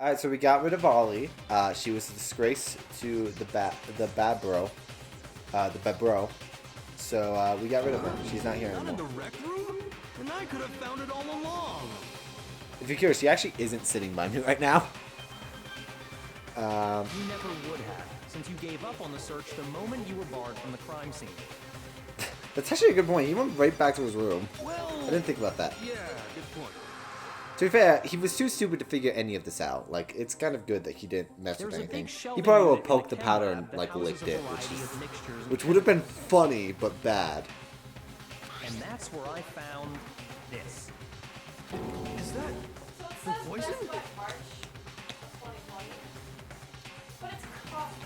Alright, so we got rid of Ollie. She was a disgrace to the bad bro. The bad bro. So we got rid of her. She's not here anymore. Not in the rec room? And I could have found it all along. If you're curious, she actually isn't sitting by me right now. You never would have, since you gave up on the search the moment you were barred from the crime scene. That's actually a good point. He went right back to his room. Well, I didn't think about that. Yeah, good point. To be fair, he was too stupid to figure any of this out. Like, it's kind of good that he didn't mess with There's a anything. big He shelving probably would unit have in poked the chem powder lab and, that like, houses licked a it, variety of mixtures and which would have been funny, but bad. And that's where I found this. Is that for poison? March 2020. But it's coffee.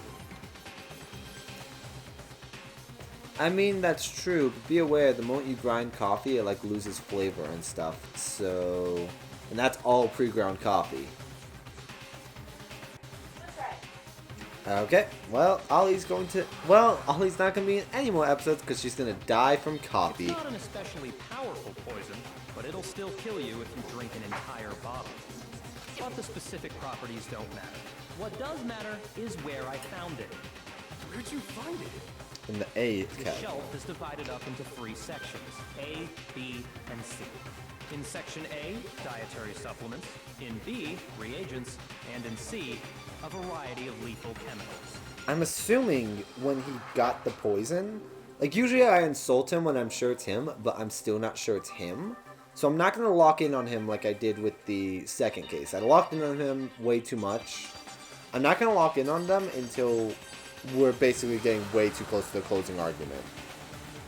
I mean, that's true, but be aware, the moment you grind coffee, it, like, loses flavor and stuff. So... And that's all pre-ground coffee. That's right. Okay, well, Ollie's going to... Well, Ollie's not going to be in any more episodes because she's going to die from coffee. It's not an especially powerful poison, but it'll still kill you if you drink an entire bottle. But the specific properties don't matter. What does matter is where I found it. Where'd you find it? In the A The category. shelf is divided up into 3 sections, A, B, and C. In Section A, dietary supplements. In B, reagents. And in C, a variety of lethal chemicals. I'm assuming when he got the poison... Like, usually I insult him when I'm sure it's him, but I'm still not sure it's him. So I'm not going to lock in on him like I did with the second case. I locked in on him way too much. I'm not going to lock in on them until we're basically getting way too close to the closing argument.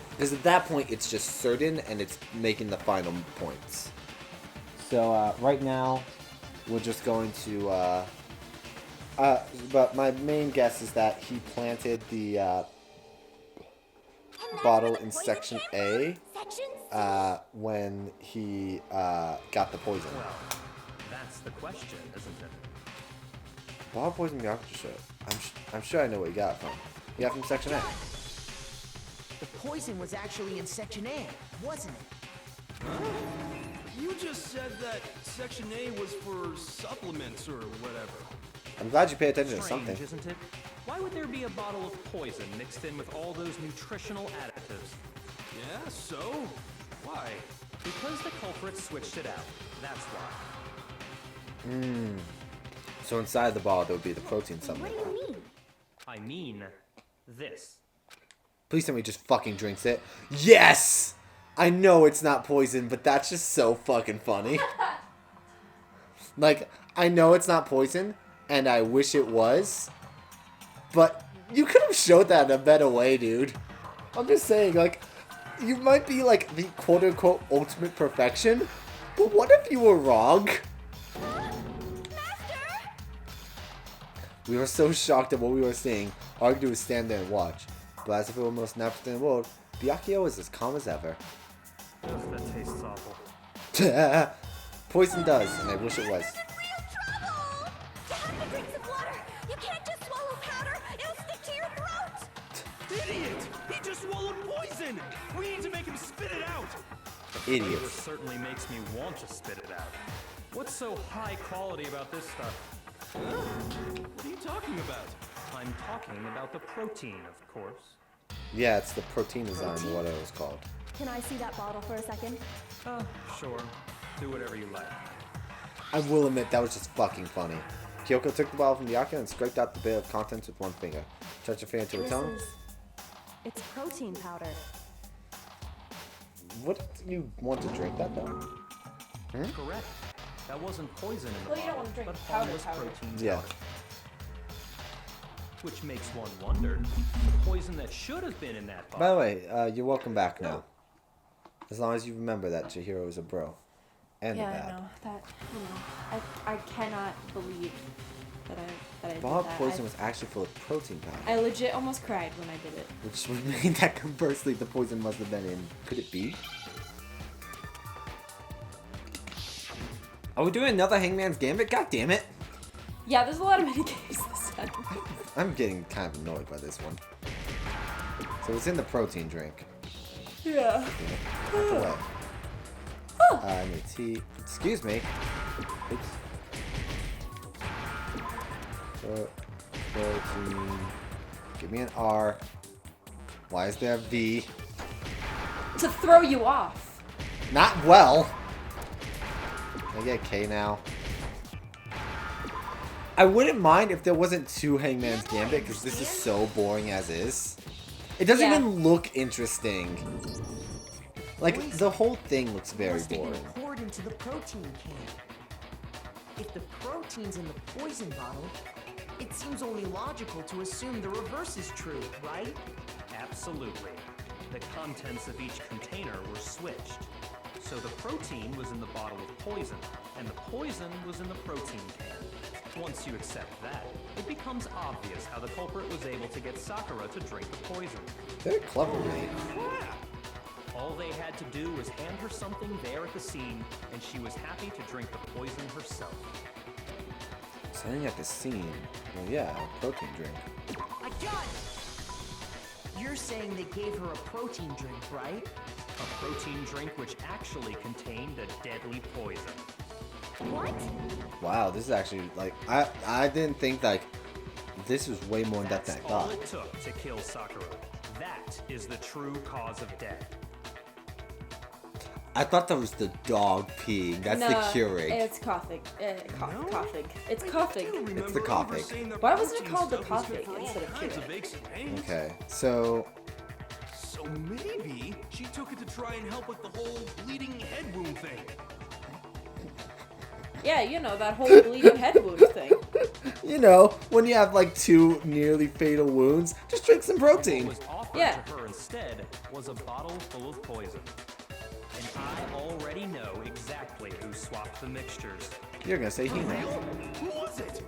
Because at that point, it's just certain, and it's making the final points. So, right now, we're just going to, but my main guess is that he planted the, bottle in Section A, when he, got the poison. Well, that's the question, isn't it? Bottle poison Byakuya shirt. I'm sure I know what he got from. He got from Section A. The poison was actually in Section A, wasn't it? You just said that Section A was for supplements or whatever. I'm glad you pay attention to Strange, something. isn't it? Why would there be a bottle of poison mixed in with all those nutritional additives? Yeah, so? Why? Because the culprit switched it out. That's why. So inside the bottle, there would be the protein supplement. What do you mean? I mean, this. Please tell me he just fucking drinks it. Yes! I know it's not poison, but that's just so fucking funny. Like, I know it's not poison, and I wish it was. But you could have showed that in a better way, dude. I'm just saying, like, you might be, like, the quote-unquote ultimate perfection, but what if you were wrong? We were so shocked at what we were seeing, all I could do was stand there and watch. But as if it were the most natural thing in the world, Byakuya was as calm as ever. That tastes awful. Poison does, and I wish it was. Real trouble! You have to drink some water. You can't just swallow powder. It'll stick to your throat. Idiot! He just swallowed poison! We need to make him spit it out! Flavor Idiots. certainly makes me want to spit it out. What's so high quality about this stuff? Huh? What are you talking about? I'm talking about the protein, of course. Yeah, it's the protein design, what it was called. Can I see that bottle for a second? Sure. Do whatever you like. I will admit, that was just fucking funny. Kyoko took the bottle from Byakuya and scraped out the bit of contents with one finger. Touched her finger to her tongue. It's protein powder. What do you want to drink that, though? Correct. That wasn't poison in the Well, you don't bottle, want to drink but powder, harmless powder. protein Yeah. powder. Which makes one wonder, the poison that should have been in that By bottle. the way, you're welcome back now. As long as you remember that Chihiro is a bro. And a Yeah, bad. I know. That, you know, I cannot believe that I did Bottle that. poison was actually full of protein powder. I legit almost cried when I did it. Which would mean that conversely the poison must have been in. Could it be? Are we doing another Hangman's Gambit? God damn it! Yeah, there's a lot of minigames this time. I'm getting kind of annoyed by this one. So it's in the protein drink. Yeah. Out the way. I need tea. Excuse me. Oops. Protein. Give me an R. Why is there a V? To throw you off. Not well. Can I get a K now? I wouldn't mind if there wasn't two Hangman's Gambit, because this is so boring as is. It doesn't even look interesting. Like, the whole thing looks very Must have boring. been poured into the protein can. If the protein's in the poison bottle, it seems only logical to assume the reverse is true, right? Absolutely. The contents of each container were switched. So the protein was in the bottle of poison, and the poison was in the protein can. Once you accept that, it becomes obvious how the culprit was able to get Sakura to drink the poison. Very clever, mate. All they had to do was hand her something there at the scene, and she was happy to drink the poison herself. Something at the scene. Well, yeah, a protein drink. I got it! You're saying they gave her a protein drink, right? A protein drink which actually contained a deadly poison. What? Wow, this is actually, like, I didn't think, like, this was way more in depth than I That's all thought. it took to kill Sakura. That is the true cause of death. I thought that was the dog peeing. That's the Keurig. It's coughing. Coughing. It's coughing. It's the coughing. Why wasn't it called the coughing instead of Keurig? Okay, so So maybe she took it to try and help with the whole bleeding head wound thing. Yeah, you know, that whole bleeding head wound thing. you know, when you have like two nearly fatal wounds, just drink some protein. What was offered Yeah. to her instead was a bottle full of poison. And I already know exactly who swapped the mixtures. You're gonna say He-Man. Who was it?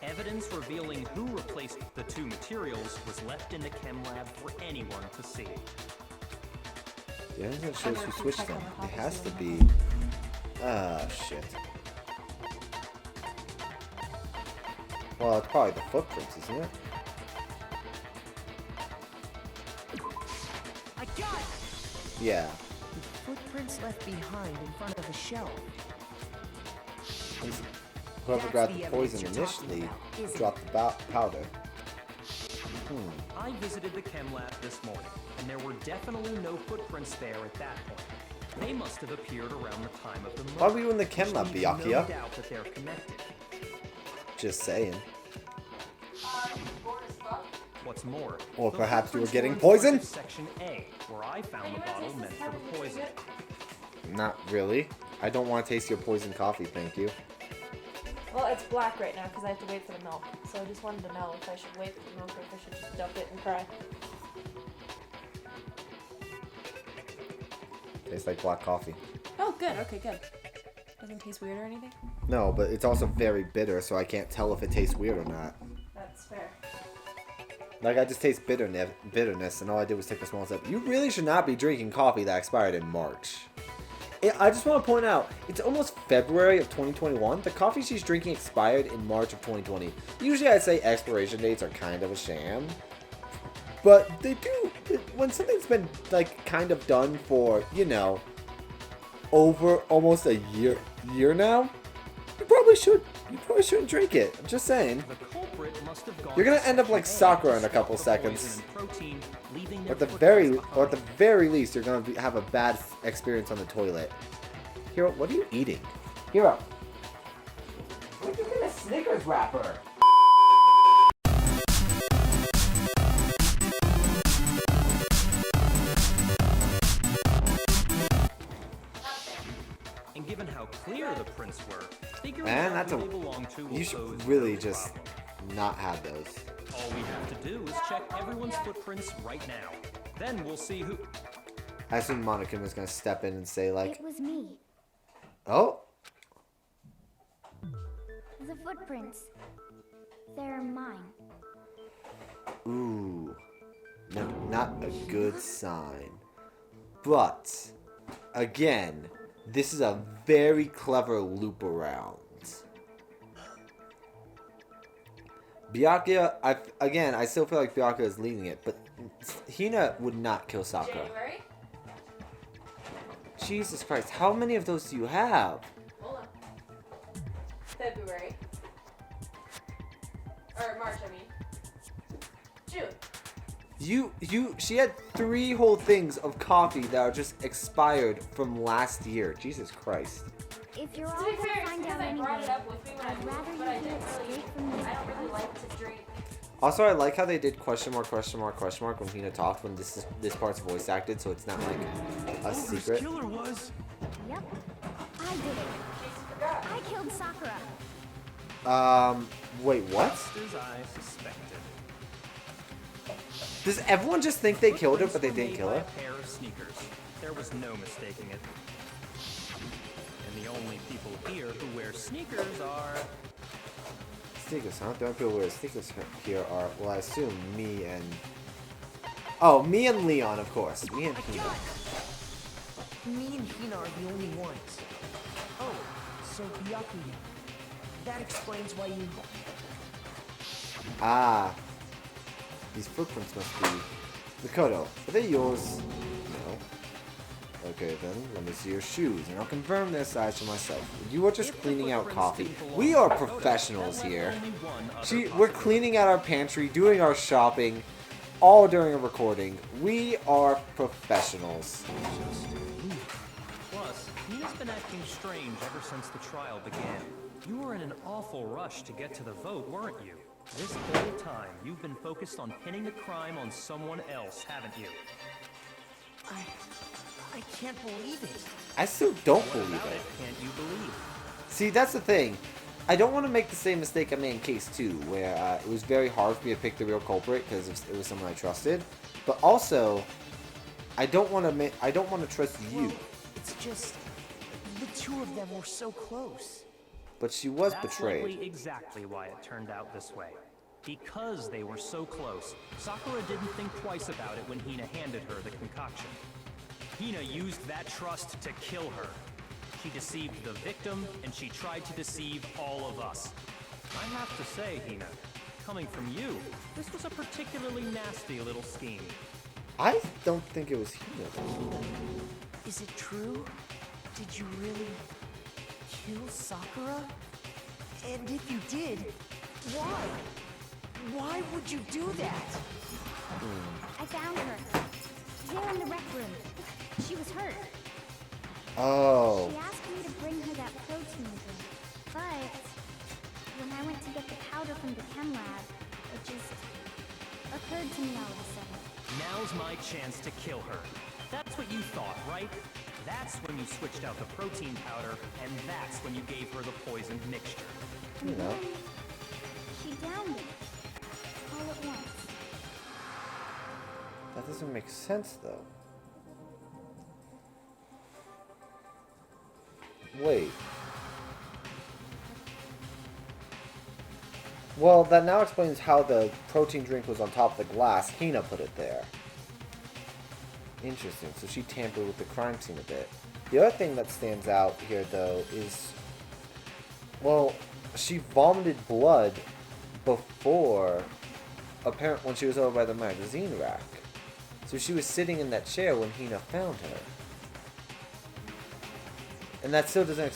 Evidence revealing who replaced the two materials was left in the chem lab for anyone to see. The evidence that shows who switched them. It has to be. Ah, shit. Well, it's probably the footprints, isn't it? I got it! Yeah. Footprints left behind in front of a shelf. Whoever That's grabbed the the evidence poison you're talking initially about, isn't it? dropped the powder. I visited the chem lab this morning, and there were definitely no footprints there at that point. They must have appeared around the time of the murder. Why were you in the chem lab, Which leaves no Byakuya? doubt that they're connected. Just saying. What's more, Or the perhaps you were footprints getting in charge of poisoned? Section A, where I found the bottle meant for the poison. Not really. I don't want to taste your poison coffee, thank you. Well, it's black right now because I have to wait for the milk. So I just wanted to know if I should wait for the milk or if I should just dump it and cry. Tastes like black coffee. Oh, good. Okay, good. Doesn't taste weird or anything? No, but it's also very bitter, so I can't tell if it tastes weird or not. That's fair. Like, I just taste bitterness, and all I did was take a small sip. You really should not be drinking coffee that expired in March. I just want to point out, it's almost February of 2021. The coffee she's drinking expired in March of 2020. Usually I'd say expiration dates are kind of a sham. But they do, when something's been, like, kind of done for, you know, over almost a year now, you probably shouldn't drink it. I'm just saying. The culprit must have gone You're gonna to end up like Section A Sakura in a to couple stop the poison seconds. and protein, leaving Or their at the footprints very behind. least, you're gonna have a bad experience on the toilet. Hero, what are you eating? Hero. Where'd you get a Snickers wrapper? And given how clear the prints were, figuring Man, out that's who a. they belong to will You pose should really no just problem. not have those. All we have to do is check everyone's footprints right now. Then we'll see who. I assume Monica was gonna step in and say like, It was me. "Oh, The footprints. They're mine. ooh, no, not a good sign." But again, this is a very clever loop around. Byakuya, I still feel like Byakuya is leading it, but Hina would not kill Sakura. January? Jesus Christ, how many of those do you have? Hold on. February. Or March, I mean. June. She had 3 whole things of coffee that are just expired from last year. Jesus Christ. If you're To all be gonna fair, find because out I brought anyway, it up with me when I I'd rather moved, but I you hear didn't it really. straight from me. I don't really like to drink. Also, I like how they did question mark when Hina talked when this part's voice acted, so it's not like a Ogre's secret. killer was. Yep. I did it. I killed Sakura. Wait, what? Just as I suspected. Does everyone just think they killed her, but they Footprints didn't were kill made her? by a pair of sneakers. There was no mistaking it. And the only people here who wear sneakers are... Sneakers, huh? The only people who wear sneakers here are, well, I assume me and... Oh, me and Leon, of course. Me and Hina. Me and Hina are the only ones. Oh, so Byakuya. That explains why you... Ah. These footprints must be... Mikoto, are they yours? No. Okay then, let me see your shoes, and I'll confirm their size for myself. You are just If the cleaning out footprints coffee. didn't belong We to are Dakota, professionals that left here. only one other See, we're possibility. cleaning out our pantry, doing our shopping, all during a recording. We are professionals. Plus, Hina's been acting strange ever since the trial began. You were in an awful rush to get to the vote, weren't you? This whole time, you've been focused on pinning the crime on someone else, haven't you? I can't believe it. I still don't What believe about it. it can't you believe? See, that's the thing. I don't want to make the same mistake I made in case 2, where it was very hard for me to pick the real culprit because it was someone I trusted. But also, I don't want to trust you. Well, it's just... the two of them were so close. But she was That's betrayed. likely exactly why it turned out this way. Because they were so close, Sakura didn't think twice about it when Hina handed her the concoction. Hina used that trust to kill her. She deceived the victim, and she tried to deceive all of us. I have to say, Hina, coming from you, this was a particularly nasty little scheme. I don't think it was Hina. Is it true? Did you really kill Sakura? And if you did, why? Why would you do that? I found her. Here in the rec room. She was hurt. Oh. She asked me to bring her that protein drink. But when I went to get the powder from the chem lab, it just occurred to me all of a sudden. Now's my chance to kill her. That's what you thought, right? That's when you switched out the protein powder, and that's when you gave her the poisoned mixture. You know. She downed it. All at once. That doesn't make sense, though. Wait. Well, that now explains how the protein drink was on top of the glass. Hina put it there. Interesting. So she tampered with the crime scene a bit. The other thing that stands out here, though, is... Well, she vomited blood before... Apparently, when she was over by the magazine rack. So she was sitting in that chair when Hina found her. And that still doesn't...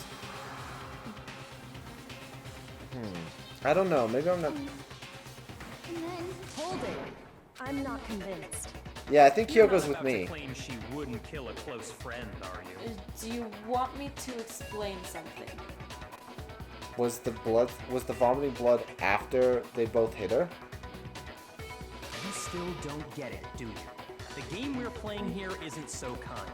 I don't know. Maybe I'm not... And then Hold it. I'm not convinced. Yeah, I think You're Kyoko's not with about to me. claim she wouldn't kill a close friend, are you? Do you want me to explain something? Was the vomiting blood after they both hit her? You still don't get it, do you? The game we're playing here isn't so kind.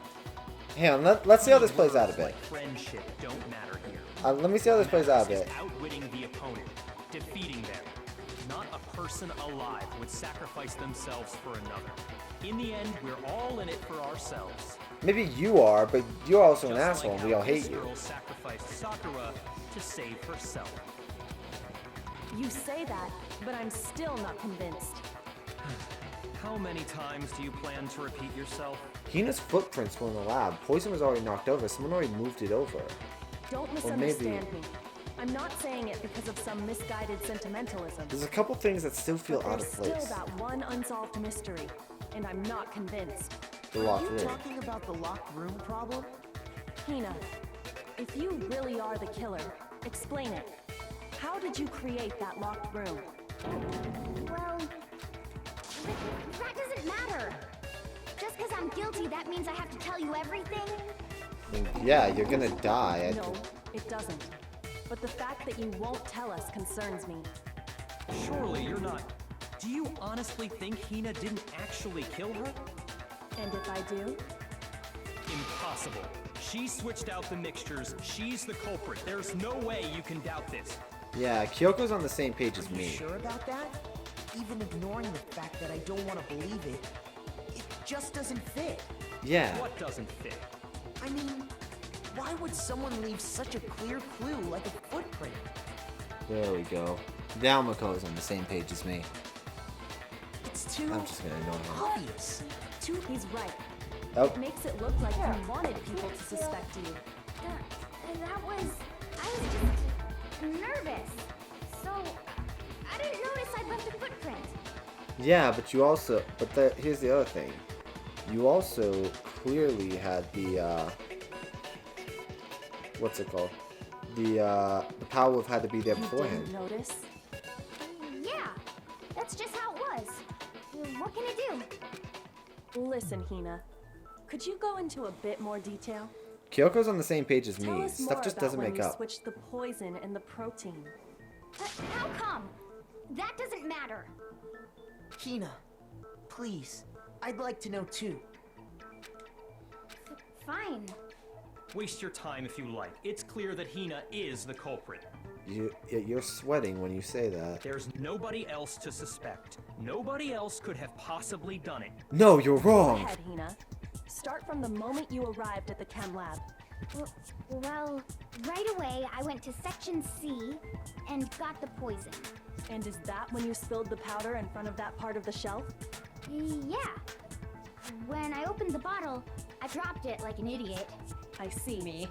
Hang on, let's see how this plays out a Words bit. like friendship don't matter here. Let me see how this plays out a Matters bit. is outwitting the opponent, defeating them. Not a person alive would sacrifice themselves for another. In the end, we're all in it for ourselves. Maybe you are, but you're also an Just asshole like and we all how this hate you. girl sacrificed Sakura to save herself. You say that, but I'm still not convinced. How many times do you plan to repeat yourself? Hina's footprints were in the lab. Poison was already knocked over. Someone already moved it over. Don't Or maybe- misunderstand me. I'm not saying it because of some misguided sentimentalism. There's a couple things that still feel But out there's of place. still that one unsolved mystery, and I'm not convinced. The Are locked you room. talking about the locked room problem? Hina, if you really are the killer, explain it. How did you create that locked room? Well, that doesn't matter. Just because I'm guilty, that means I have to tell you everything? I mean, yeah, you're gonna die. No, it doesn't. But the fact that you won't tell us concerns me. Surely you're not... Do you honestly think Hina didn't actually kill her? And if I do? Impossible. She switched out the mixtures. She's the culprit. There's no way you can doubt this. Yeah, Kyoko's on the same page as You me. sure about that? Even ignoring the fact that I don't want to believe it, it just doesn't fit. Yeah. What doesn't fit? I mean, why would someone leave such a clear clue like a footprint? There we go. Now Mako's on the same page as me. It's too I'm just gonna ignore him. obvious. Too He's right. Oh, It makes it look like you wanted people to suspect you. I was just nervous. So, I didn't notice I'd left a footprint. yeah, but you also, here's the other thing. You also clearly had the, what's it called? The power of had to be there You beforehand. didn't notice? Yeah, that's just how it was. What can I do? Listen, Hina. Could you go into a bit more detail? Kyoko's on the same page as Tell me. us Stuff more just about doesn't when make you up. switched the poison and the protein. How come? That doesn't matter. Hina, please. I'd like to know too. Fine. Waste your time if you like. It's clear that Hina is the culprit. You're sweating when you say that. There's nobody else to suspect. Nobody else could have possibly done it. No, you're Go wrong. ahead, Hina. Start from the moment you arrived at the chem lab. Well, right away I went to section C and got the poison. And is that when you spilled the powder in front of that part of the shelf? Yeah. When I opened the bottle, I dropped it like an idiot. I see. Me.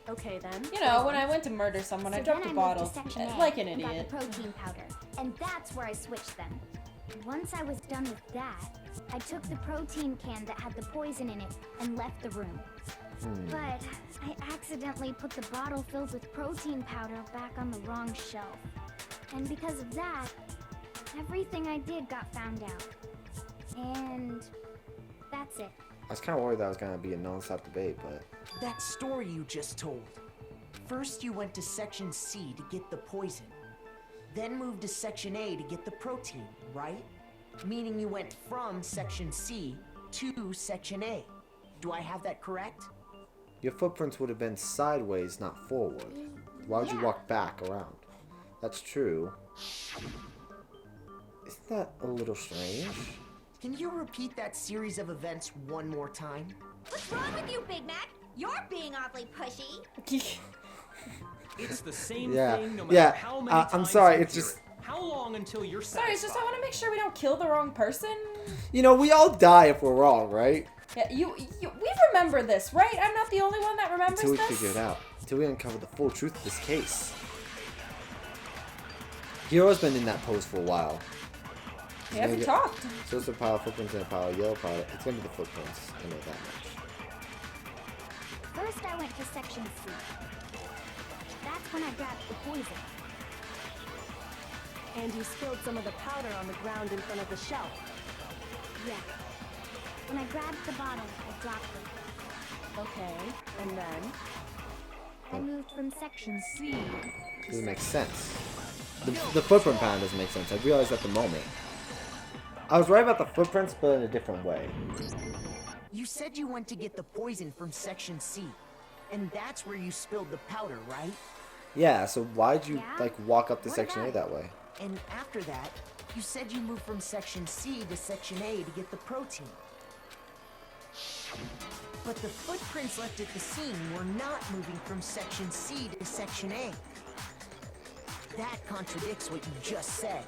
Okay then. You know, when I went to murder someone, I dropped then a moved bottle. to section A Like an and idiot. got the protein powder, and that's where I switched them. Once I was done with that, I took the protein can that had the poison in it and left the room. But I accidentally put the bottle filled with protein powder back on the wrong shelf. And because of that, everything I did got found out. And that's it. I was kind of worried that was gonna be a non-stop debate, but That story you just told. First you went to section C to get the poison. Then moved to section A to get the protein, right? Meaning you went from section C to section A. Do I have that correct? your footprints would have been sideways, not forward. Why would you Yeah. walk back around? That's true. Isn't that a little strange? Can you repeat that series of events one more time? What's wrong with you, Big Mac? You're being awfully pushy. It's the same Yeah, thing no matter yeah, how many I'm times sorry, you it's hear just- it. How long until you're satisfied? Sorry, it's just I want to make sure we don't kill the wrong person. You know, we all die if we're wrong, right? Yeah, we remember this, right? I'm not the only one that remembers Until we this. figure it out. Until we uncover the full truth of this case. Hero's been in that pose for a while. We haven't talked. So it's a pile of footprints and a pile of yellow powder. It's gonna be the footprints. I know that much. First, I went to section C. That's when I grabbed the poison. And you spilled some of the powder on the ground in front of the shelf. Yeah. When I grabbed the bottle, I dropped it. Okay, and then? I moved from section C. Doesn't make sense. The footprint pattern doesn't make sense. I realized at the moment. I was right about the footprints, but in a different way. You said you went to get the poison from section C. And that's where you spilled the powder, right? Yeah, so why'd you, Yeah? like, walk up to What Section A about that way? And after that, you said you moved from section C to section A to get the protein. But the footprints left at the scene were not moving from section C to section A. That contradicts what you just said.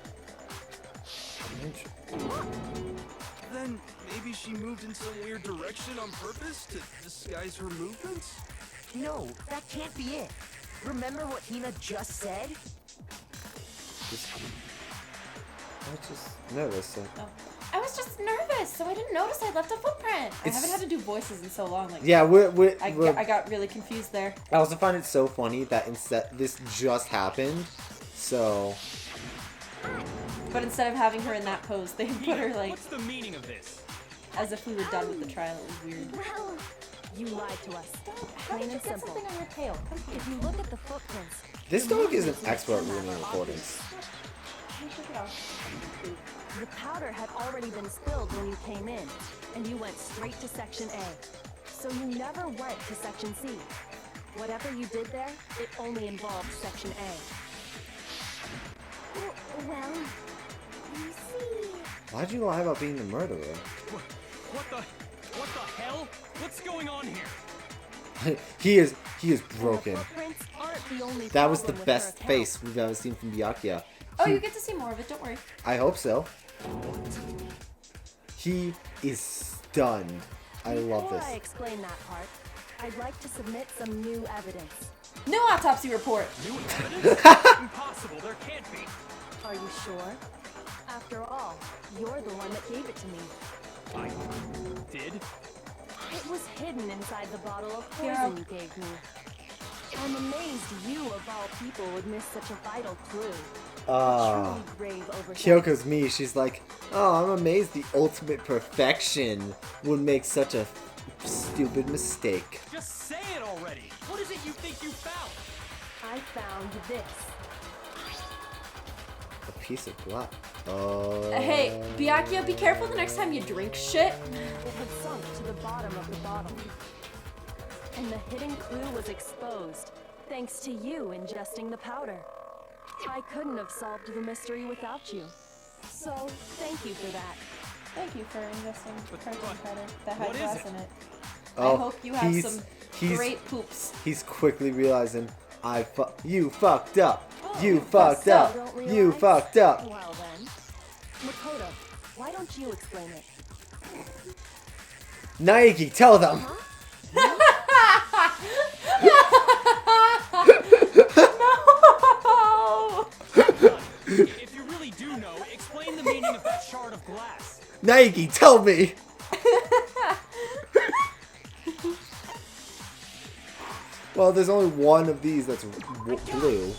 Then maybe she moved in some weird direction on purpose to disguise her movements? No, that can't be it. Remember what Hina just said? I was just nervous. So. Oh. I was just nervous, so I didn't notice I left a footprint. I It's- haven't had to do voices in so long. Like, Yeah, I got really confused there. I also find it so funny that instead this just happened, so But instead of having her in that pose, they put her like What's the meaning of this? as if we were done with the trial. It was weird. Well, You lied to us. How Plain did you and get simple. something on your tail? Come here. If you look at the footprints, This dog is an expert at ruining recordings. Let me take it off. the powder had already been spilled when you came in, and you went straight to Section A. So you never went to Section C. Whatever you did there, it only involved Section A. well, you see... Why'd you lie about being the murderer? What the hell? What's going on here? he is broken. The footprints aren't the only That was the problem with best her face account. we've ever seen from Byakuya. Oh, you get to see more of it. Don't worry. I hope so. He is stunned. I love Before this. I explain that part, I'd like to submit some new evidence. New autopsy report. New evidence? Impossible. There can't be. Are you sure? After all, you're the one that gave it to me. I did. It was hidden inside the bottle of Yeah. poison you gave me. I'm amazed you, of all people, would miss such a vital clue. Ah. Truly grave oversight. Kyoko's me. She's like, oh, I'm amazed the ultimate perfection would make such a stupid mistake. Just say it already. What is it you think you found? I found this. A piece of glass. Hey, Byakuya, be careful the next time you drink shit. It had sunk to the bottom of the bottle. And the hidden clue was exposed, thanks to you ingesting the powder. I couldn't have solved the mystery without you. So, thank you for that. Thank you for investing protein powder that what had is glass it? in it. Oh, I hope you have he's- some he's- great poops. He's quickly realizing, you fucked up. Oh, You fucked up. Don't You realize? fucked up. Well then, Makoto, why don't you explain it? Naegi, tell them. No! If you really do know, explain the meaning of that shard of glass. Naegi, tell me. Well, there's only one of these that's blue.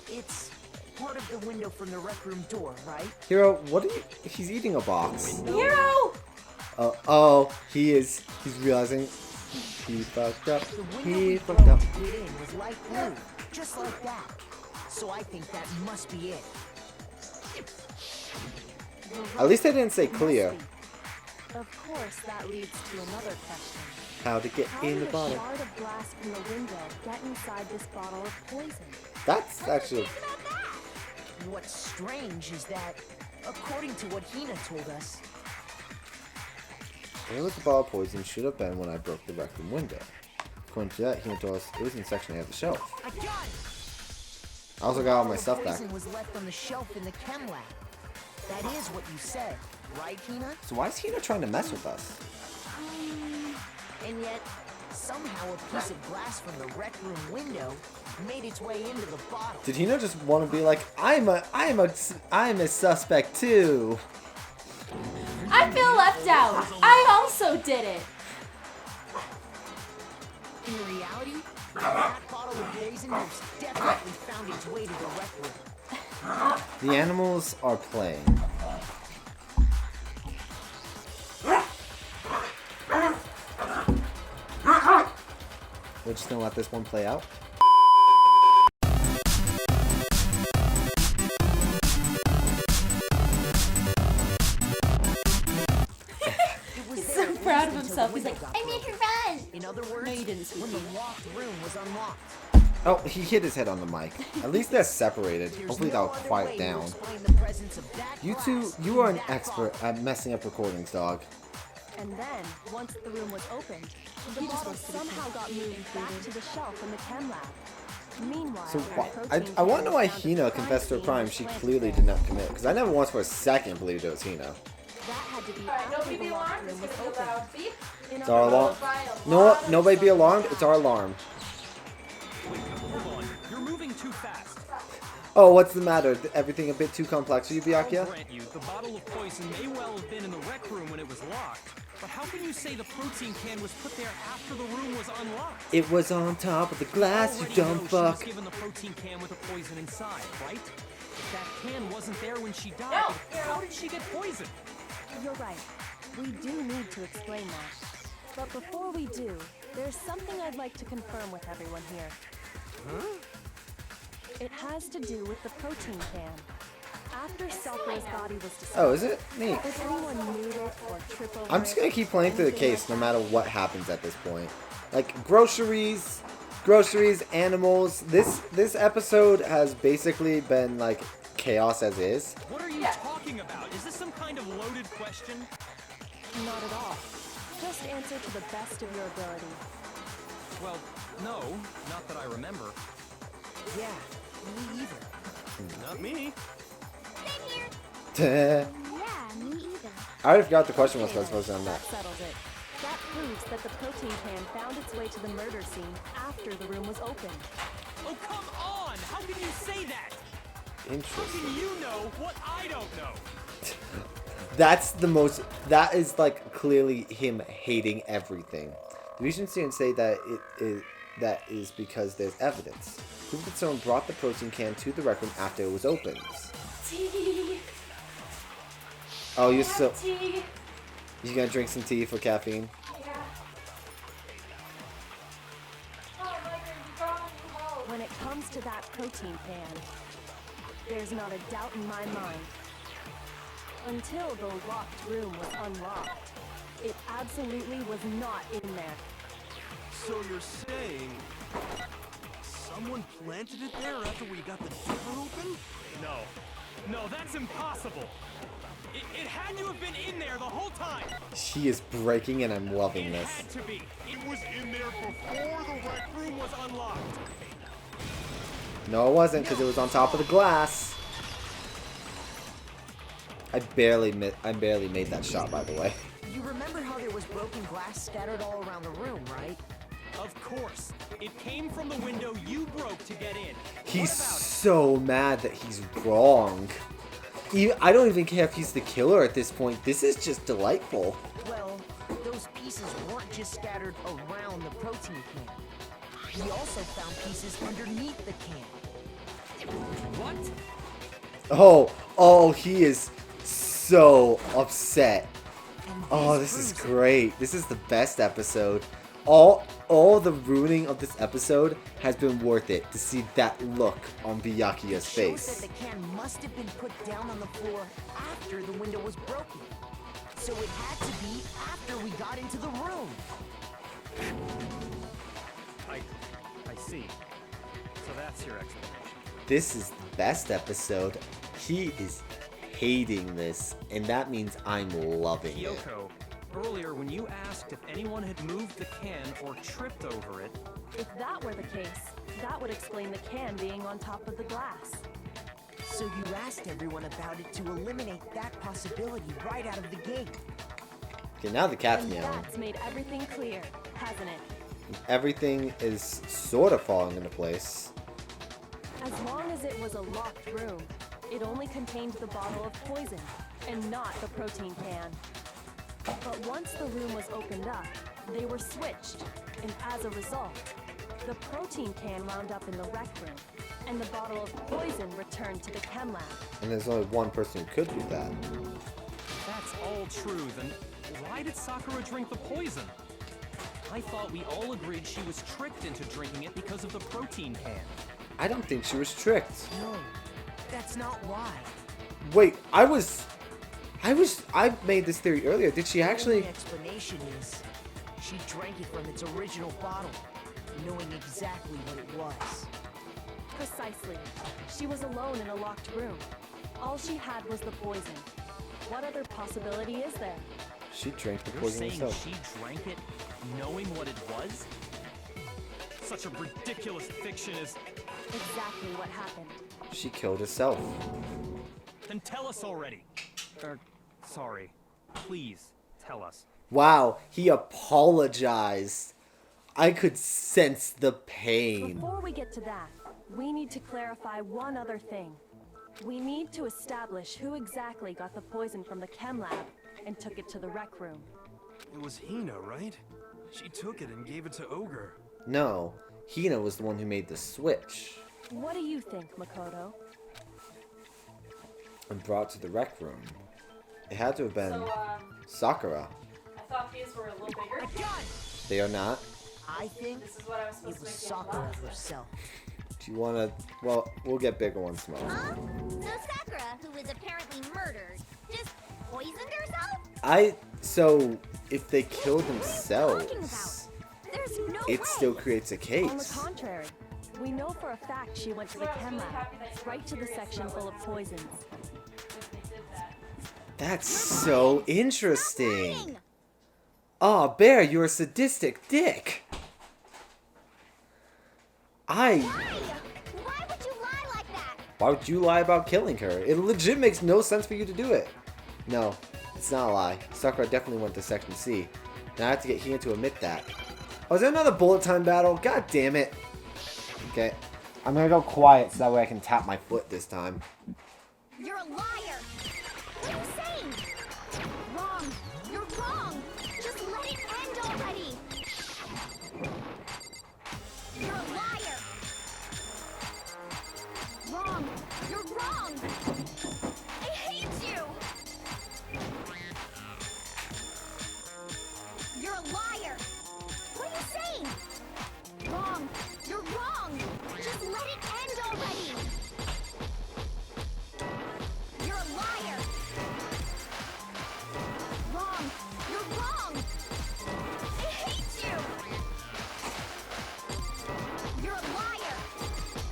It's part of the window from the rec room door, right? Hiro, what are you? He's eating a box. Hero! He's realizing he fucked up. The window He we fucked broke up. to get in was light blue, just like that. So I think that must be it. At least they didn't say clear. Of course, that leads to another question. How to get How in did the a bottle. shard of glass from the window get inside this bottle of poison? That's actually. What's strange is that, according to what Hina told us, Where was the bottle of poison should have been when I broke the rec room window. According to that, he told us it was in section A of the shelf. I got it. I also got all my The stuff back. poison was left on the shelf in the chem lab. That is what you said, right, Hina? So why is Hina trying to mess with us? And yet, somehow a piece of glass from the rec room window made its way into the bottle. Did Hina just want to be like, I'm a suspect too? I feel left out. I also did it. In reality, that bottle of poison most definitely found its way to the rec room. The animals are playing. We're just gonna let this one play out. He's so proud of himself. He's like, I made her run! In other words, No, you didn't, when sweetie. the locked room was unlocked. Oh, he hit his head on the mic. At least they're separated. There's Hopefully no that'll other quiet way down. to explain the presence of that You two, glass you are in an that expert bottle. at messing up recordings, dog. And then, once the room was opened, the bottle somehow got moved back to the shelf in the chem lab. Meanwhile, So the why, protein I want to know why found at Hina the confessed to a scene crime was she planted clearly there. did not commit. Because I never once for a second believed it was Hina. That had to be alright, after nobody the be locked alarmed. room It's was gonna be opened. loud. Beep. In It's our other alarm. words, You know what? Nobody be alarmed. It's our alarm. Wait, hold on. You're moving too fast. Oh, what's the matter? Everything a bit too complex for you, I'll Byakuya? grant you, the bottle of poison may well have been in the rec room when it was locked. But how can you say the protein can was put there after the room was unlocked? It was on top of the glass, you Already dumb know she was fuck. given the protein can with the poison inside, right? That can wasn't there when she died. No! How did she get poisoned? You're right. We do need to explain that. But before we do, there's something I'd like to confirm with everyone here. Huh? It has to do with the protein can. After Sakura's body was discovered, Oh, is it? Neat. did anyone move it or trip over I'm just gonna it? keep playing through the Anything case no like matter that? what happens at this point. Like groceries, animals. This episode has basically been like chaos as is. What are you talking about? Is this some kind of loaded question? Not at all. Just answer to the best of your ability. Well, no, not that I remember. Yeah, me either. Not me. I Yeah, me either. already forgot what the question was, Okay, but I was supposed to on that that. settles it. That proves that the protein can found its way to the murder scene after the room was opened. Oh, come on! How can you say that? How Interesting. can you know what I don't know? That is like clearly him hating everything. The reason students say that that is because there's evidence. Proof that someone brought the protein can to the rec room after it was opened. Tea. Oh, you're so... Tea. You gonna drink some tea for caffeine? Yeah. Oh, my God, When it comes to that protein can, there's not a doubt in my mind. Until the locked room was unlocked, it absolutely was not in there. So you're saying someone planted it there after we got the door open? No. No, that's impossible. It had to have been in there the whole time. She is breaking and I'm loving It this. had to be. It was in there before the rec room was unlocked. No, it wasn't, because it was on top of the glass. I barely made that shot, by the way. You remember how there was broken glass scattered all around the room, right? Of course. It came from the window you broke to get in. He's What about it? so mad that he's wrong. I don't even care if he's the killer at this point. This is just delightful. Well, those pieces weren't just scattered around the protein can. We also found pieces underneath the can. What? Oh, he is so upset. And Oh, this is proves great. This is the best episode. All the ruining of this episode has been worth it to see that look on Byakuya's shows face. that the can must have been put down on the floor after the window was broken. So it had to be after we got into the room. I see. So that's your explanation. This is the best episode. He is hating this, and that means I'm loving it. Kyoko, earlier when you asked if anyone had moved the can or tripped over it, If that were the case, that would explain the can being on top of the glass. So you asked everyone about it to eliminate that possibility right out of the gate. Okay, now the cat's And meowing. that's made everything clear, hasn't it? Everything is sort of falling into place. As long as it was a locked room, it only contained the bottle of poison, and not the protein can. But once the room was opened up, they were switched, and as a result, the protein can wound up in the rec room, and the bottle of poison returned to the chem lab. And there's only one person who could do that. if that's all true, then why did Sakura drink the poison? I thought we all agreed she was tricked into drinking it because of the protein can. I don't think she was tricked. No, that's not why. Wait, I made this theory earlier. Did she The actually? only explanation is she drank it from its original bottle, knowing exactly what it was. Precisely. She was alone in a locked room. All she had was the poison. What other possibility is there? She drank the You're poison saying herself. she drank it knowing what it was? Such a ridiculous fiction is... Exactly what happened. She killed herself. Then tell us already. Sorry. Please, tell us. Wow, he apologized. I could sense the pain. Before we get to that, we need to clarify one other thing. We need to establish who exactly got the poison from the chem lab and took it to the rec room. It was Hina, right? She took it and gave it to Ogre. No, Hina was the one who made the switch. What do you think, Makoto? and brought to the rec room. It had to have been Sakura. I thought these were a little bigger. They are not. I think This is what I was it supposed was to make it Sakura glasses. herself. Do you want to... Well, we'll get bigger ones tomorrow. Huh? So Sakura, who was apparently murdered, just poisoned herself? So, if they kill What are you themselves, talking about? There's no it way. still creates a On the case. contrary, we know for a fact she went to the That's why I chem was really lab, happy that you were right to the curious section about full what of happened poisons. if they did that. That's so interesting. Lying. Aw, Bear, you're a sadistic dick. Why? Why would you lie like that? Why would you lie about killing her? It legit makes no sense for you to do it. No, it's not a lie. Sakura definitely went to Section C. Now I have to get Hina to admit that. Oh, is there another bullet time battle? God damn it. Okay. I'm gonna go quiet so that way I can tap my foot this time. You're a liar. What are you saying? Wrong. You're wrong. Just let it end already. You're a liar. Wrong. You're wrong. I hate you. You're a liar. What are you saying? Wrong. You're wrong. Just let it end already. You're a liar. Wrong. You're wrong. I hate you. You're a liar.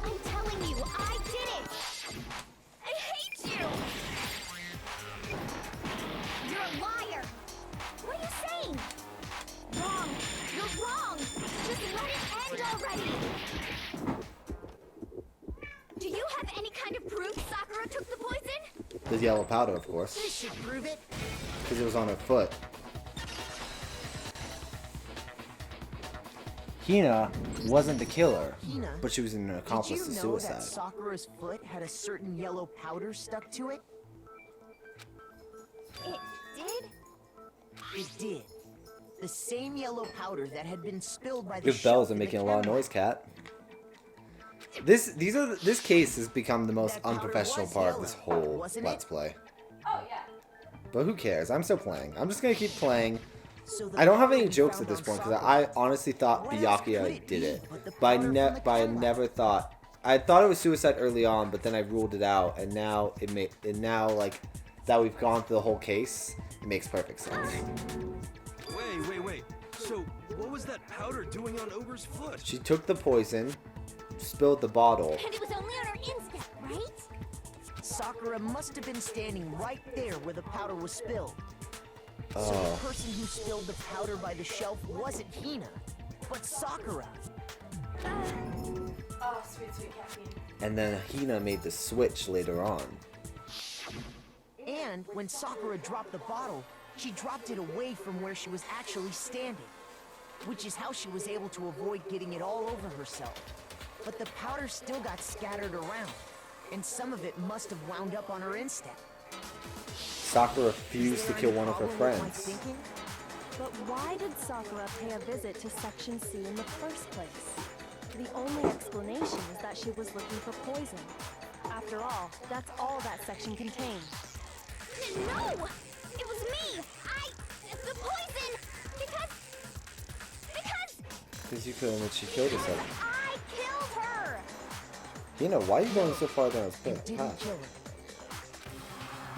I'm telling you, I did it. I hate you. You're a liar. What are you saying? Wrong. You're wrong. Just let it end already. Do you have any kind of proof Sakura took the poison? The yellow powder, of course. This should prove it. Because it was on her foot. Hina wasn't the killer, Hina, but she was an accomplice did to you know that suicide. Sakura's foot had a certain yellow powder stuck to it? It did? It did. The same yellow powder that had been spilled by the Your bells shelf are in the making a lot of chem noise, lab. Cat. This case has become the most That powder unprofessional was part of this yellow, whole wasn't Let's it? Play. Oh, yeah. But who cares? I'm still playing. I'm just gonna keep playing. So the I don't have powder any you jokes found at this on point because Sakura- I honestly thought What else could Byakuya it did be it. but the But I, powder from the but I chem lab? never thought. I thought it was suicide early on, but then I ruled it out, and now like that we've gone through the whole case, it makes perfect sense. Wait. So, what was that powder doing on Ogre's foot? She took the poison, spilled the bottle. And it was only on her instep, right? Sakura must have been standing right there where the powder was spilled. So Oh. the person who spilled the powder by the shelf wasn't Hina, but Sakura. Oh, sweet caffeine. And then Hina made the switch later on. And when Sakura dropped the bottle, she dropped it away from where she was actually standing, which is how she was able to avoid getting it all over herself. But the powder still got scattered around, and some of it must have wound up on her instep. Sakura refused to kill one of her friends. But why did Sakura pay a visit to Section C in the first place? The only explanation is that she was looking for poison. After all, that's all that section contained. No! It was me! The poison! Because Because you couldn't, she killed herself. I killed her! Hina, why are you going so far down his Didn't path? kill her.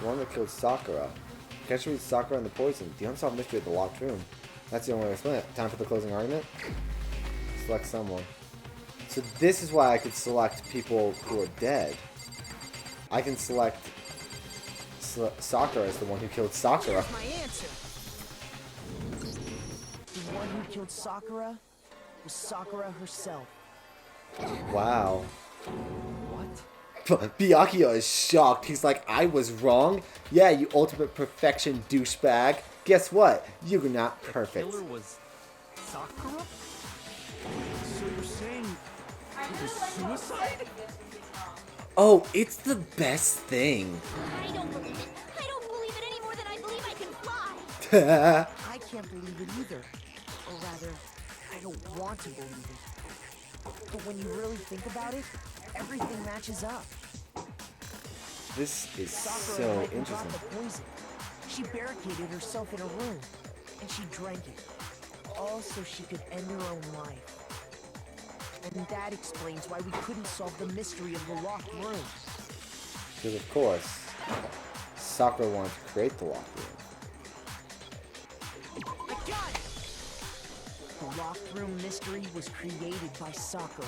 The one that killed Sakura. Catch with Sakura and the poison. The unsolved mystery of the locked room. That's the only way to explain it. Time for the closing argument? Select someone. So this is why I could select people who are dead. I can select Sakura as the one who killed Sakura. Here's my answer. The one who killed Sakura was Sakura herself. Wow. Byakuya is shocked. He's like, I was wrong? Yeah, you ultimate perfection douchebag. Guess what? You're not perfect. Killer was Sakura? So you're saying I it really was like how suicide? exciting this movie's wrong. Oh, it's the best thing. I don't believe it. I don't believe it any more than I believe I can fly. I can't believe it either. Or rather, I don't want to believe it. But when you really think about it, everything matches up. This is Sakura so went and got interesting. the poison. She barricaded herself in a room, and she drank it. All so she could end her own life. And that explains why we couldn't solve the mystery of the locked room. Because of course, Sakura wanted to create the locked room. I got it! The locked room mystery was created by Sakura.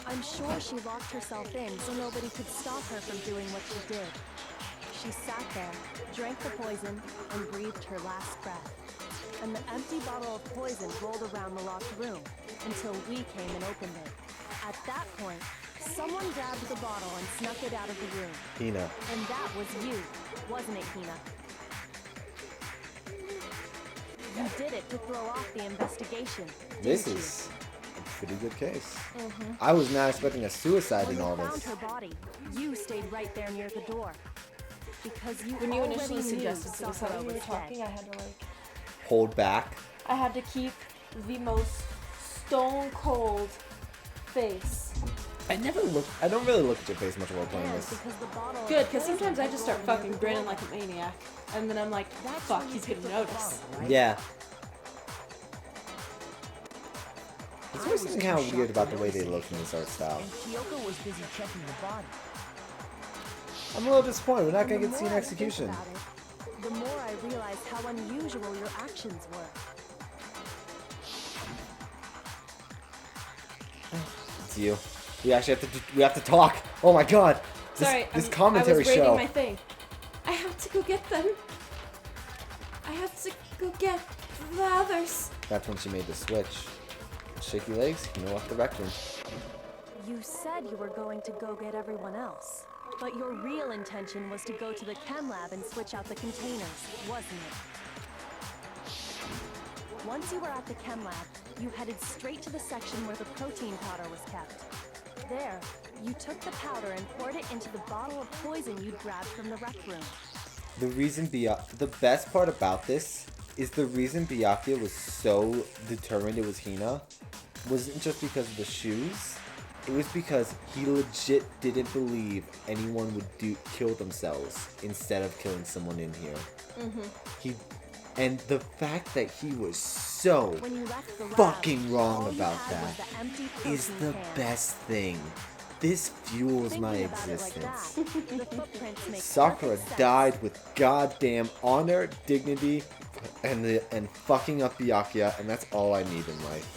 I'm sure she locked herself in so nobody could stop her from doing what she did. She sat there, drank the poison, and breathed her last breath. And the empty bottle of poison rolled around the locked room until we came and opened it. At that point, someone grabbed the bottle and snuck it out of the room. Hina. And that was you, wasn't it, Hina? You did it to throw off the investigation. This didn't you? is a pretty good case. I was not expecting a suicide When in we all found this. her body, you stayed right there near the door. Because you When you already initially knew suggested Sakura suicide when we was were talking, dead. I had to like, Hold back. I had to keep the most stone cold face. I don't really look at your face much while playing And this. because the bottle of Good, because poison sometimes I was just start rolled near fucking the grinning door. like a maniac, and then I'm like, That's fuck, when you he's gonna picked up the notice. bottle, right? Yeah. There's I always was something too kind of shocked weird to about the way they notice look in this art style. And Kyoko was busy checking the body. I'm a little disappointed. We're not And gonna the get to see an more I think execution. about it, the more I realize how unusual your actions were. It's you. We actually have to talk. Oh my god. This, Sorry, this I commentary was rating show. my thing. I have to go get them. I have to go get the others. That's when she made the switch. Shaky legs, you know, left the rec room. You said you were going to go get everyone else. But your real intention was to go to the chem lab and switch out the containers, wasn't it? Once you were at the chem lab, you headed straight to the section where the protein powder was kept. There, you took the powder and poured it into the bottle of poison you'd grabbed from the rec room. The best part about this is the reason Byakuya was so determined it was Hina wasn't just because of the shoes. It was because he legit didn't believe anyone would kill themselves instead of killing someone in here. And the fact that he was so When you left the lab, fucking wrong all you about had was that the empty is protein the can. best thing. This fuels my Thinking about it like existence. that, the footprints make Sakura perfect sense. died with goddamn honor, dignity, and fucking up Byakuya, and that's all I need in life.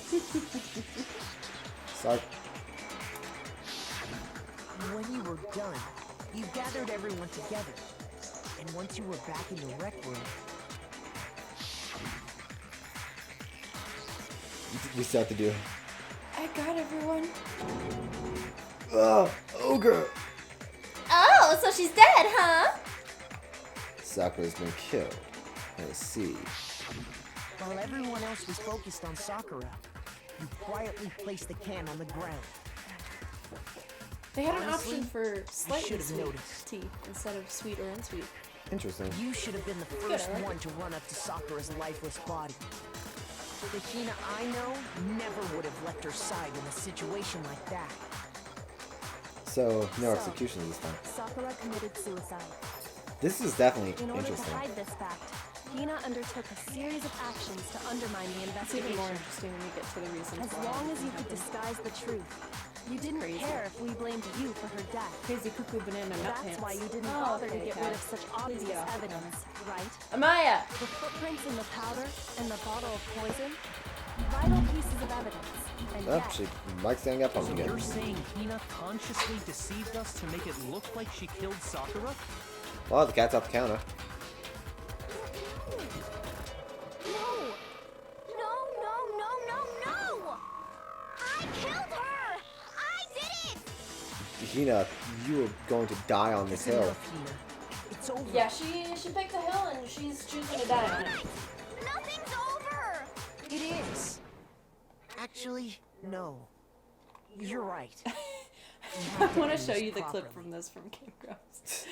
When you were done, you gathered everyone together. And once you were back in the rec room, We still have to do it. I got everyone. Ugh, ogre! Oh, so she's dead, huh? Sakura's been killed. I see. while everyone else was focused on Sakura, you quietly placed the can on the ground. They had an Honestly, option for slightly should've sweet noticed. tea instead of sweet or unsweet. Interesting. You should have been the first I like one to run up to Sakura's lifeless body. The Hina I know never would have left her side in a situation like that. So, no executions this time. Sakura committed suicide. This is definitely In order to interesting. hide this fact, Hina undertook a series of actions to undermine the It's even more investigation. interesting when you get to the reasons As why long as you everything could happened. disguise the truth, you didn't Crazy. care if we blamed you for her death. Crazy cuckoo banana nut That's pants. why you didn't Oh, bother to okay, get Kat. rid of such obvious Please, yeah. evidence, right? Amaya! The footprints in the powder and the bottle of poison, vital pieces of evidence. And Oh, yet, she Mike's standing up on me You're again. saying Hina consciously deceived us to make it look like she killed Sakura? Well, the cat's off the counter. No! No, no, no, no, no! I killed her! I did it! Hina, you are going to die on this It's hill. enough, Hina. It's over. Yeah, she picked the hill and she's choosing to die on it. Nothing's over! It is. Actually, no. You're right. I want to show you the clip from this from Game Grumps.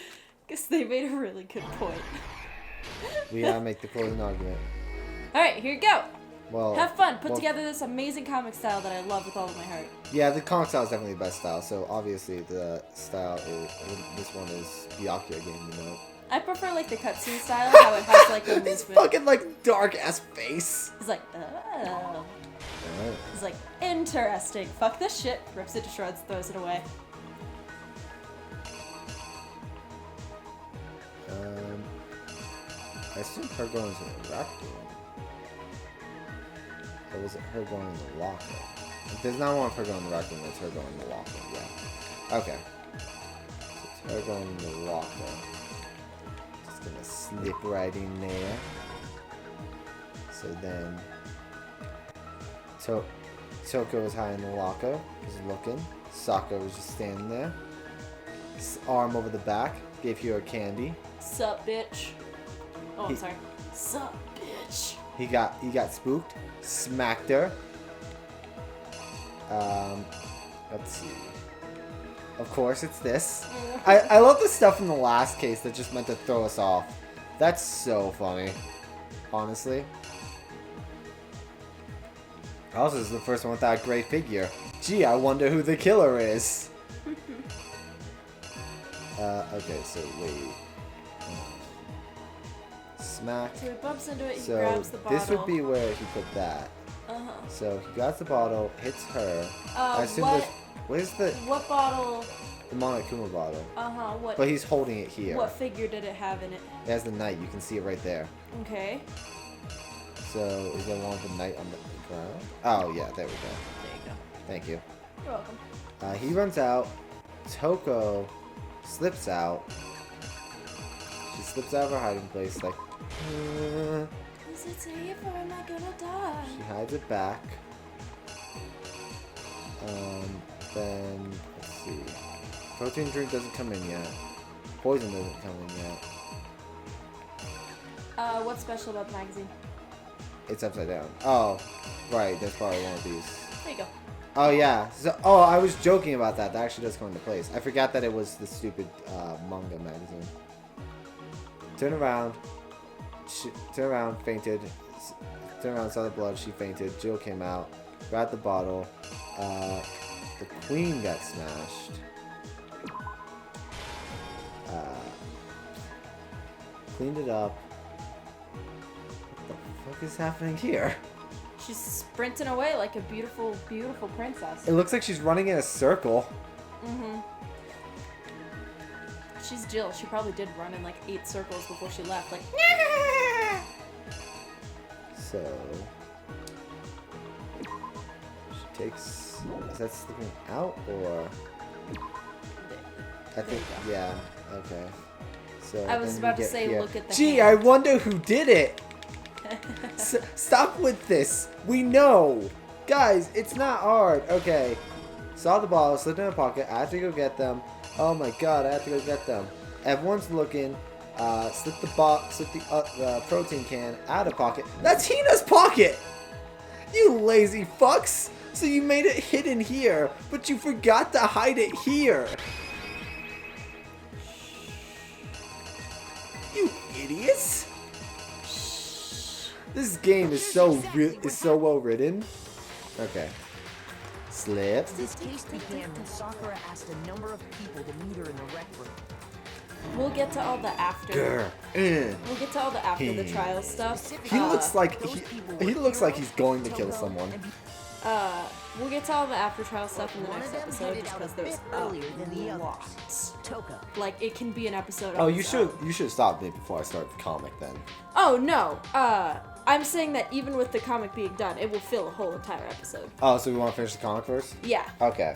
Because they made a really good point. We gotta make the closing argument. Alright, here you go. Well, Have fun. Put together this amazing comic style that I love with all of my heart. Yeah, the comic style is definitely the best style. So obviously the style is this one is Byakuya game, you know. I prefer like the cutscene style, how it has like a His movement. fucking like dark ass face. He's like, oh. He's like, interesting. Fuck this shit. Rips it to shreds, throws it away. I assume her going to the rec room. Or was it her going in the locker? There's not one of her going in the rec room, it's her going in the locker, yeah. Okay. So it's her going in the locker. Just gonna slip right in there. So then Toko was high in the locker, was looking. Sokka was just standing there. His arm over the back, gave you a candy. Sup, bitch. Oh, I'm sorry. Sup, bitch. He got spooked, smacked her. Let's see. Of course, it's this. I love the stuff in the last case that just meant to throw us off. That's so funny, honestly. Also, this is the first one with that great figure. Gee, I wonder who the killer is. Okay, so wait. Smack. So he bumps into it, he So grabs the bottle. this would be where he put that. Uh-huh. So he grabs the bottle, hits her. I assume where's the What bottle? Monokuma bottle? Uh-huh, what? But he's holding it here. What figure did it have in it? It has the knight. You can see it right there. Okay. So is there one with the knight on the ground? Oh yeah, there we go. There you go. Thank you. You're welcome. He runs out. Toko slips out. She slips out of her hiding place like. Is it safe or am I gonna die? She hides it back. Then let's see. Protein drink doesn't come in yet. Poison doesn't come in yet. What's special about the magazine? It's upside down. Oh, right. That's probably one of these. There you go. Oh yeah. So I was joking about that. That actually does come into place. I forgot that it was the stupid manga magazine. Turn around. Turn around. Fainted. Turn around. Saw the blood. She fainted. Jill came out. Grabbed the bottle. The queen got smashed. Cleaned it up. What the fuck is happening here? She's sprinting away like a beautiful, beautiful princess. It looks like she's running in a circle. Mm-hmm. She's Jill. She probably did run in like 8 circles before she left. Like, So she takes. Is that slipping out or? I think. Yeah. Okay. So I was then we about to get say, here. look at the Gee, hand. I wonder who did it. Stop with this. We know, guys. It's not hard. Okay. Saw the bottle, slipped in my pocket. I have to go get them. Oh my god, I have to go get them. Everyone's looking. Slip the protein can out of pocket. That's Hina's pocket! You lazy fucks! So you made it hidden here, but you forgot to hide it here! You idiots! This game is so well written. Okay. Slip. This case began when Sakura asked a number of people to meet her in the rec room. we'll get to all the after. We'll get to all the after the trial stuff. He looks like he looks like he's going to kill someone. We'll get to all the after trial stuff in the One next of them episode headed just out a because there's bit earlier than the a others. lot. Toka. Like it can be an episode. Oh, on you its own. should stop me before I start the comic then. Oh no. I'm saying that even with the comic being done, it will fill a whole entire episode. Oh, so we want to finish the comic first? Yeah. Okay.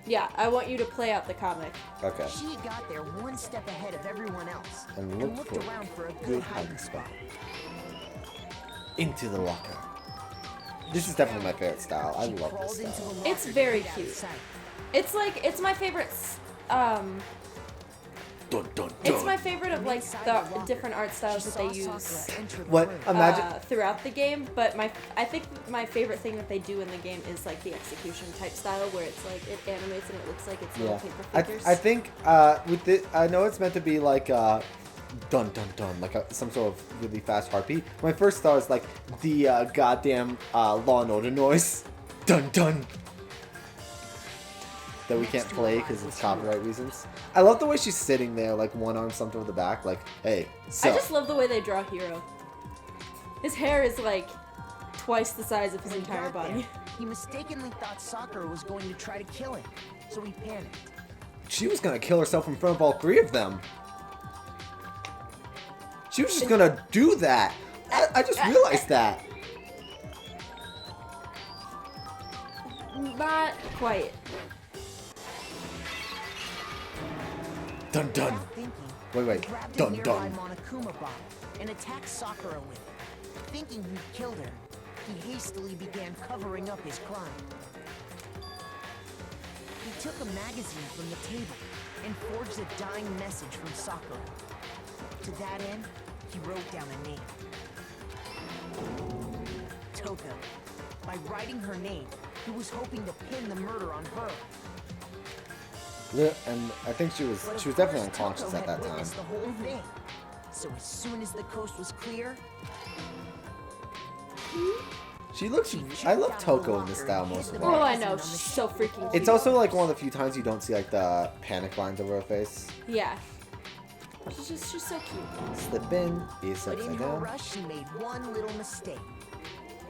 Yeah. I want you to play out the comic. Okay. She got there one step ahead of everyone else And looked for around for a good hiding spot. Into the locker. This is definitely my favorite style. I love this style. It's very cute. It's like it's my favorite. Dun, dun, It's dun. my favorite of like the different art styles that they use What? Imagine. throughout the game. But I think my favorite thing that they do in the game is like the execution type style, where it's like it animates and it looks like it's little paper figures. I think with this, I know it's meant to be like dun dun dun, like some sort of really fast heartbeat. My first thought is like the goddamn Law and Order noise, dun dun, that we can't play because it's copyright reasons. I love the way she's sitting there, like one arm slumped over the back, like, hey, so. I just love the way they draw Hiro. His hair is like twice the size of his When he entire got body. there, he mistakenly thought Sakura was going to try to kill him, so he panicked. She was gonna kill herself in front of all three of them. She was just gonna do that. I just realized that. Not quite. Dun dun. Without thinking, Wait. he grabbed Dun a nearby dun. Monokuma bottle and attacked Sakura with it. Thinking he'd killed her, he hastily began covering up his crime. He took a magazine from the table and forged a dying message from Sakura. To that end, he wrote down a name. Toko. By writing her name, he was hoping to pin the murder on her. Yeah, and I think she was But of definitely course, unconscious Toko at had that time. witnessed the whole thing. So as soon as the coast was clear, She looks. I love Toko in this style most of Oh, all. I know. She's so freaking cute. It's also like one of the few times you don't see like the panic lines over her face. Yeah. She's so cute. Slip in, is but in upside her down. rush, she made one little mistake.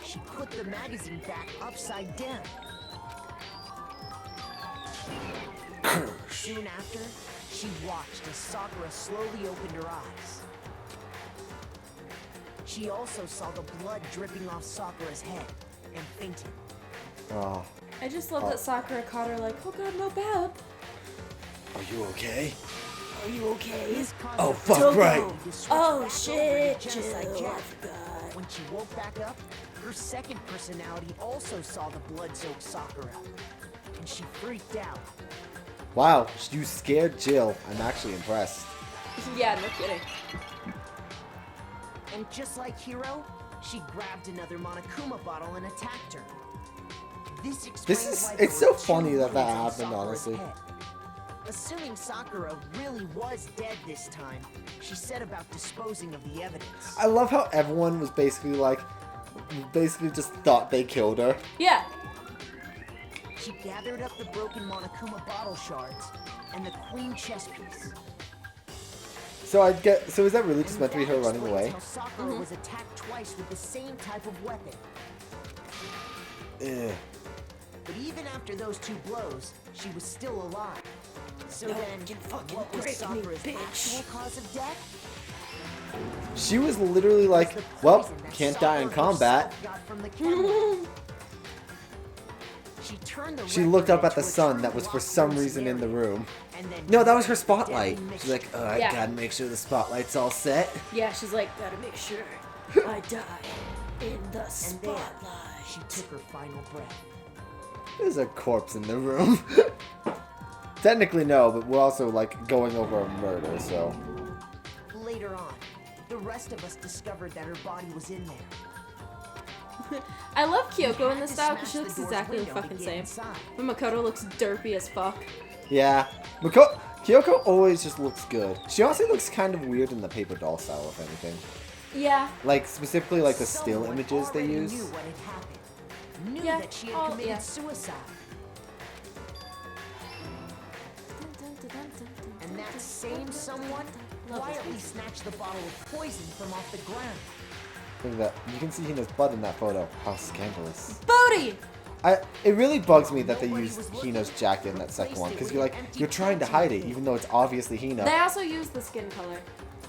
She put the magazine back upside down. Soon after, she watched as Sakura slowly opened her eyes. She also saw the blood dripping off Sakura's head and fainted. Oh, I just love that Sakura caught her like, oh god, no, Bab. are you okay? Are you okay? This caused Oh, her fuck, to right. switch Oh, back shit, over to Genocide Jill, Jack. I forgot. When she woke back up, her second personality also saw the blood-soaked Sakura, and she freaked out. Wow, you scared Jill. I'm actually impressed. Yeah, no kidding. And just like Hiro, she grabbed another Monokuma bottle and attacked her. This explains is- why it's there so were two funny that wounds on happened, Sakura's honestly. head. Assuming Sakura really was dead this time, she set about disposing of the evidence. I love how everyone was basically just thought they killed her. Yeah. She gathered up the broken Monokuma bottle shards and the queen chess piece. So is that really just And meant to be that her running explains away? how Sakura was attacked twice with the same type of weapon. Ugh. But even after those two blows, she was still alive. So then, what was Sakura's actual cause of death? She was literally like, The well, poison that can't die in Sakura combat. herself got from the chemical. She looked up at the to a sun true that was for locked some room reason in the scenario, room. and then No, that was her used spotlight. deadly She's like, I Yeah. gotta make sure the spotlight's all set. Yeah, she's like, gotta make sure I die in the And spotlight. there, she took her final breath. There's a corpse in the room. Technically no, but we're also like going over a murder, so. Later on, the rest of us discovered that her body was in there. I love Kyoko in this Had to style because she smash looks the door's exactly the window to fucking get same. inside. But Makoto looks derpy as fuck. Yeah. Kyoko always just looks good. She honestly looks kind of weird in the paper doll style, if anything. Yeah. Like, specifically like the still Someone images they already use. Knew what had happened. Knew Yeah, that she had committed yeah. suicide. And that same someone quietly snatched the bottle of poison from off the ground. Look at that. You can see Hina's blood in that photo. How scandalous. Booty! It really bugs me that they used Hina's jacket in that second one, because you're trying to hide it, even though it's obviously Hina. They also use the skin color.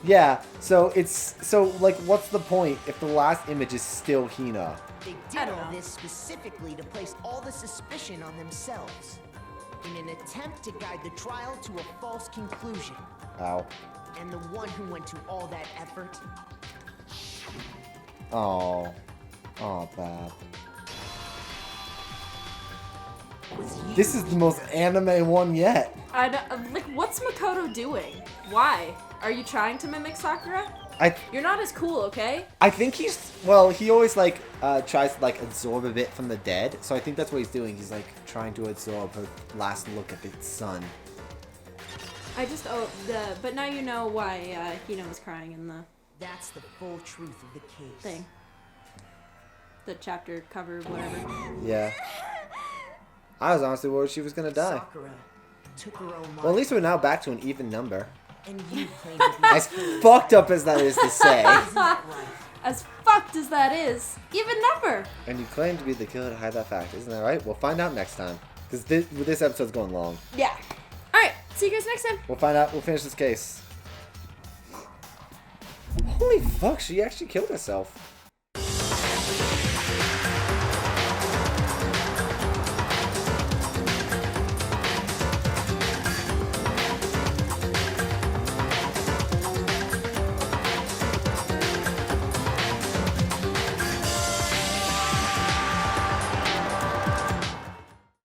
Yeah, so what's the point if the last image is still Hina? They I did don't all know. this specifically to place all the suspicion on themselves, in an attempt to guide the trial to a false conclusion. Ow. And the one who went to all that effort Oh. Oh, bad. was you. This is the most anime one yet. I don't, like, what's Makoto doing? Why? Are you trying to mimic Sakura? You're not as cool, okay? I think he always tries to absorb a bit from the dead, so I think that's what he's doing. He's trying to absorb her last look at the sun. I just but now you know why Hina was crying in the That's the full truth of the case. thing. The chapter cover, whatever. Yeah. I was honestly worried she was gonna die. Sakura took her own life. Well, at least we're now back to an even number. And you claimed to be As fucked up as that is to say. Isn't that right? As fucked as that is, even number. And you claim to be the killer to hide that fact, isn't that right? We'll find out next time. Because this episode's going long. Yeah. All right. See you guys next time. We'll find out. We'll finish this case. Holy fuck, she actually killed herself.